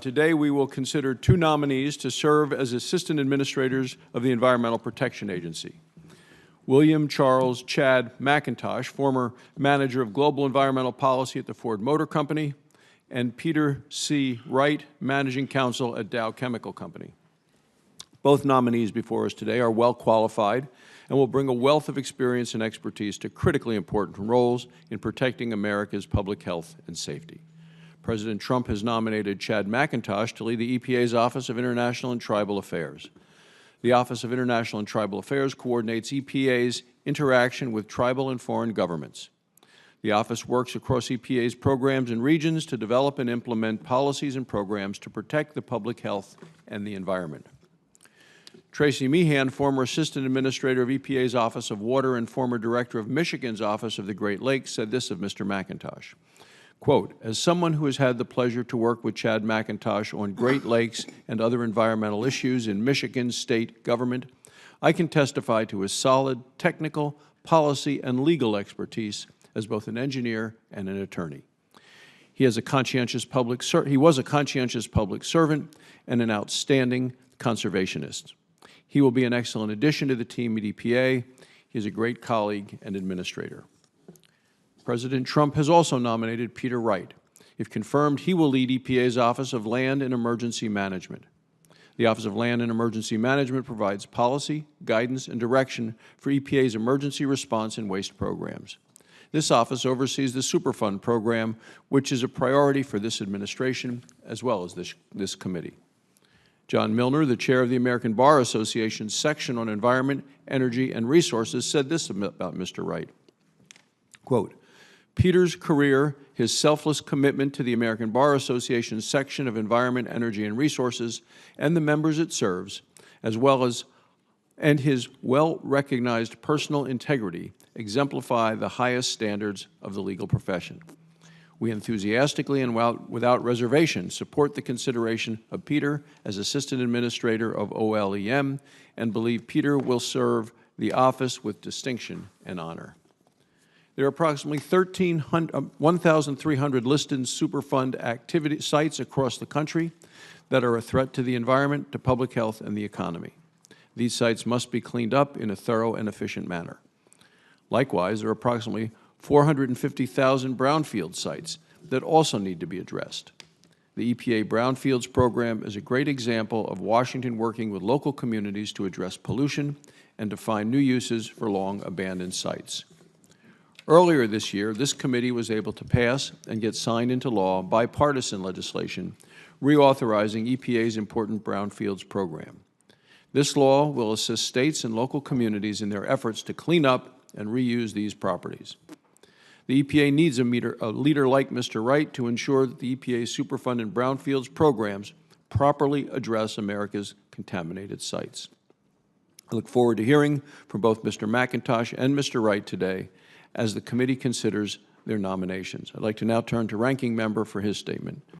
Today we will consider two nominees to serve as Assistant Administrators of the Environmental Protection Agency. William Charles Chad McIntosh, former Manager of Global Environmental Policy at the Ford Motor Company, and Peter C. Wright, Managing Counsel at Dow Chemical Company. Both nominees before us today are well qualified and will bring a wealth of experience and expertise to critically important roles in protecting America's public health and safety. President Trump has nominated Chad McIntosh to lead the EPA's Office of International and Tribal Affairs. The Office of International and Tribal Affairs coordinates EPA's interaction with tribal and foreign governments. The office works across EPA's programs and regions to develop and implement policies and programs to protect the public health and the environment. Tracy Meehan, former Assistant Administrator of EPA's Office of Water and former Director of Michigan's Office of the Great Lakes, said this of Mr. McIntosh, quote, "As someone who has had the pleasure to work with Chad McIntosh on Great Lakes and other environmental issues in Michigan's state government, I can testify to his solid technical, policy, and legal expertise as both an engineer and an attorney. He was a conscientious public servant and an outstanding conservationist. He will be an excellent addition to the team at EPA. He is a great colleague and administrator." President Trump has also nominated Peter Wright. If confirmed, he will lead EPA's Office of Land and Emergency Management. The Office of Land and Emergency Management provides policy, guidance, and direction for EPA's emergency response and waste programs. This office oversees the Superfund program, which is a priority for this administration as well as this committee. John Milner, the chair of the American Bar Association's section on environment, energy, and resources, said this about Mr. Wright, quote, "Peter's career, his selfless commitment to the American Bar Association's section of environment, energy, and resources, and the members it serves, as well as his well-recognized personal integrity exemplify the highest standards of the legal profession. We enthusiastically and without reservation support the consideration of Peter as Assistant Administrator of OLEM and believe Peter will serve the office with distinction and honor." There are approximately 1,300 listed Superfund activity sites across the country that are a threat to the environment, to public health, and the economy. These sites must be cleaned up in a thorough and efficient manner. Likewise, there are approximately 450,000 brownfield sites that also need to be addressed. The EPA Brownfields program is a great example of Washington working with local communities to address pollution and to find new uses for long-abandoned sites. Earlier this year, this committee was able to pass and get signed into law bipartisan legislation reauthorizing EPA's important Brownfields program. This law will assist states and local communities in their efforts to clean up and reuse these properties. The EPA needs a leader like Mr. Wright to ensure that the EPA's Superfund and Brownfields programs properly address America's contaminated sites. I look forward to hearing from both Mr. McIntosh and Mr. Wright today as the committee considers their nominations. I'd like to now turn to Ranking Member for his statement.